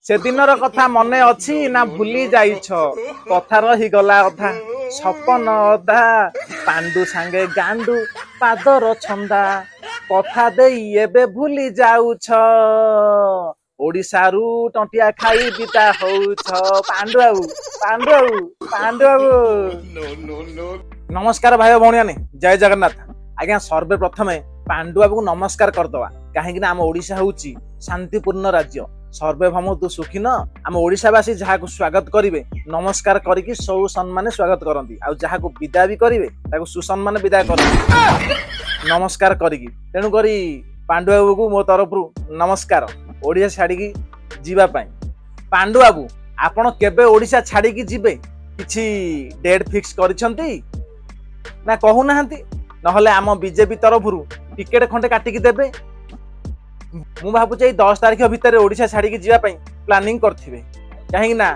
से दिनर कथा मने अछि ना भूली जाइछ कथा रही गला अधा सपन अधा पांडु सांगे गांडू पादर छंदा कथा देई एबे भूली जाउछ ओडिसारू टंटिया खाई बिता होउछ पांडु बाबू पांडु बाबू पांडु बाबू। नमस्कार भाई भौणी माने जय जगन्नाथ। आज्ञा सर्वे प्रथमे पांडु बाबू को नमस्कार करदवा कहीं आम ओडिशा होउची शांतिपूर्ण राज्य सर्वे भमतु सुखी न आम ओडिशावासी जहाँ को स्वागत करेंगे नमस्कार करके सब सम्मान स्वागत करती आ जहाँ को विदा भी करेंगे सुसम्मान विदा कर नमस्कार करी तेणु करी पांडु बाबू को मो तरफ नमस्कार ओडिशा छाड़ी जीवाई। पांडु बाबू आपण केबे ओडिशा छाड़ी जीवे किछि डेट फिक्स करिसंती ना कहू नाहंती नहले आम बीजेपी तरफ टिकेट खंडे काटिकी देबे मु भाबुचे 10 तारिख भितर ओडिशा छाड़ी जीवाई प्लानिंग करथिबे कहीं ना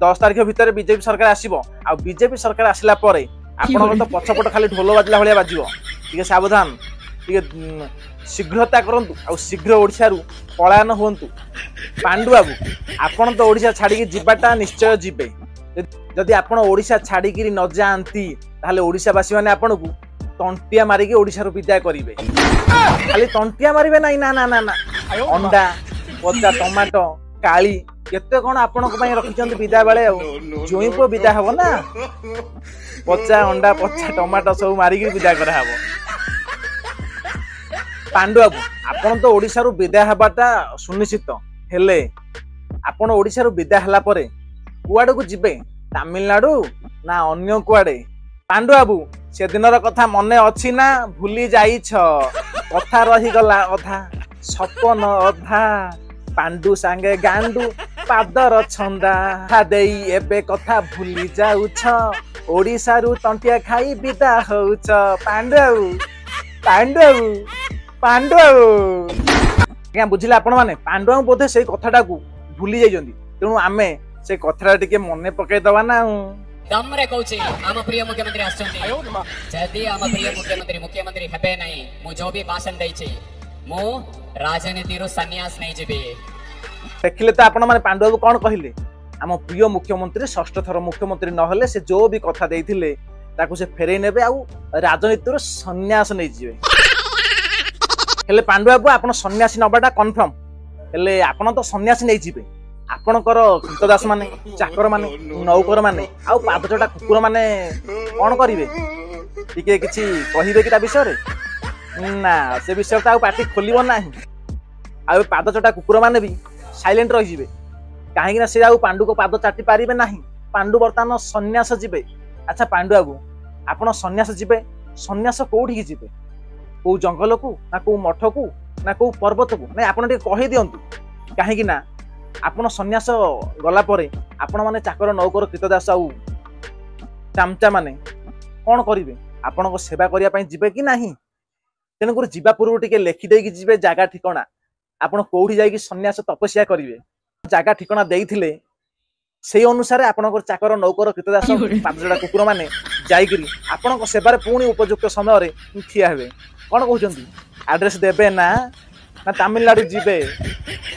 10 तारिख भितर बीजेपी सरकार आसीबो आ बीजेपी सरकार आसिला परे आपण तो पछपट खाली ढोल बाजला भलिया बाजिबो ठीक सावधान ठीक शीघ्रता करंतु आ शीघ्र ओडिशा रु पलायन होंतु। पांडु बाबू आपण तो ओडिशा छाड़ी जीवाटा निश्चय जीवे जदि आपण ओडिशा छाड़ी न जाती ताहले ओडिशावासी माने आपण को तंटिया मारिकी ओडिशा रु विदा करिवे खाली तंटिया मारिवे ना ना ना ना अंडा पचा टमाटो काली केते कोन आपण को पई रखिचंत विदा बेले जोई को विदा हबो ना पचा अंडा पचा टमाटो सब मारिकी विदा करा हबो। पांडु बाबू आपण तो ओडिशा रु विदा हबाटा सुनिश्चित हेले आपण ओडिशा रु विदा हला परे कुआडे को जिबे तमिलनाडु ना अन्य कुआडे। पांडु बाबू से दिनर कथा मने अछि ना भूली जाइछ कथा रही गला अधा सपन अधा पांडु सांगे गांडू पादर छंदा देई एबे कथा भूली जाउछ ओडिसा रु तंटिया खाई बिदा होउछ। पांडु बाबू पांडु बाबू पांडु बाबू क्या बुझिले आपण माने पांडु बाबू बोधे से कथाटा को भूली जाइजंती तेणु आमे से कथाटा टिके मने पकई दवा ना तमरे कहूची आम प्रिय मुख्यमंत्री आछंती जदी आम प्रिय मुख्यमंत्री हेबे नै मु जो भी भाषण दैछि मु राजनीति रो सन्यास नै जेबे। देखिले तो आपण माने पांडु बाबू कोन कहिले आम प्रिय मुख्यमंत्री षष्ठ थर मुख्यमंत्री न हले से जो भी कथा देइथिले ताको से फेरै नेबे आ राजनीति रो सन्यास नै जिवे हेले पांडु बाबू आपण सन्यासी नबाटा कन्फर्म हेले आपण तो सन्यासी नै जिवे आपणकर कृतदास माने चाकर माने नौकर माने आ पादचटा कुकुर माने कौन करिवे टिके किछि कहिबे कि ता विषय रे ना से विषय ता पार्टी खोलिबो नाही आ पादचटा कुकुर माने भी साइलेंट रहि जिवे काहे कि ना से आ पांडु को पाद चाटी पारिबे नाही पांडु वर्तमान सन्यास जिवे। अच्छा पांडु बाबू आपण सन्यास जिवे सन्यास कोठी कि जिवे को जंगल को ना को मठ को ना को पर्वत को ना आपण टिके कहि दियंतु काहे कि ना आपण सन्यास गला परे आपण माने चाकर नौकर कृतदास आउ चामचा माने कौन करिवे आपण को सेवा करिया पई जिवे कि नाही तेन कर जीवा पूर्व टिके लेखि देई कि जिवे जागा ठिकाना आपण कोठी जाई कि सन्यास तपस्या करिवे जागा ठिकाना देइथिले सेही अनुसार आपण को चाकर नौकर कृतदास पादजड़ा कुकुर माने जाई करी आपण को सेवारे पुणी उपयुक्त समय रे ठिया हेबे कोन कहउचंती एड्रेस देबे ना ना तमिलनाडु जीवे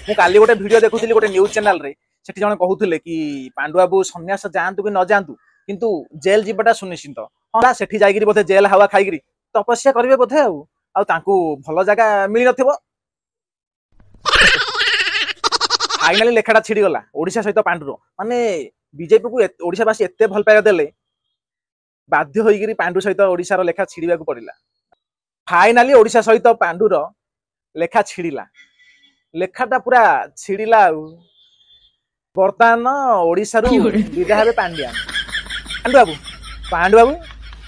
मु काली गोटे वीडियो देखुଥିଲି गोटे न्यूज चैनल रे सेठी जने कहउथिले कि पांडु बाबू सन्यास जांतु कि न जांतु किंतु जेल जीवाटा सुनिश्चित हां सेठी जाई गिरी बोधे जेल हवा खाई गिरी तपस्या करिवे बोधे आ तांकू भलो जागा मिली नथिबो फाइनली लेखाटा छिड़ी गला ओडिशा सहित पांडुरो माने बीजेपी को ओडिशावासी एते भल पाया देले बाध्य होई गिरी पांडु सहित ओडिसा रो लेखा छिड़ीबा को पड़िला। फाइनली ओडिशा सहित पांडुरो लेखा छिड़ीला लेखाटा पूरा छिड़ीला बर्तमान ओडिसा रु विदा हेबे पांड्या। पांडु बाबू पांडु बाबू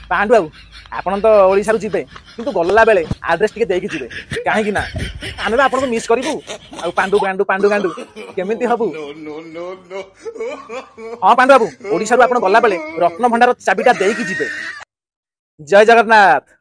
पांडु बाबू आपण तो ओडिसा रु जिबे किंतु गल्ला बेले एड्रेस टिके देकी जिबे काहे कि ना आमे आपण को मिस करिवु आ पांडु गांडू पांडु गांडू केमिति हबु हां पांडु बाबू ओडिसा रु आपण गल्ला बेले रत्न भंडार चाबीटा देकी जिबे। जय जगन्नाथ।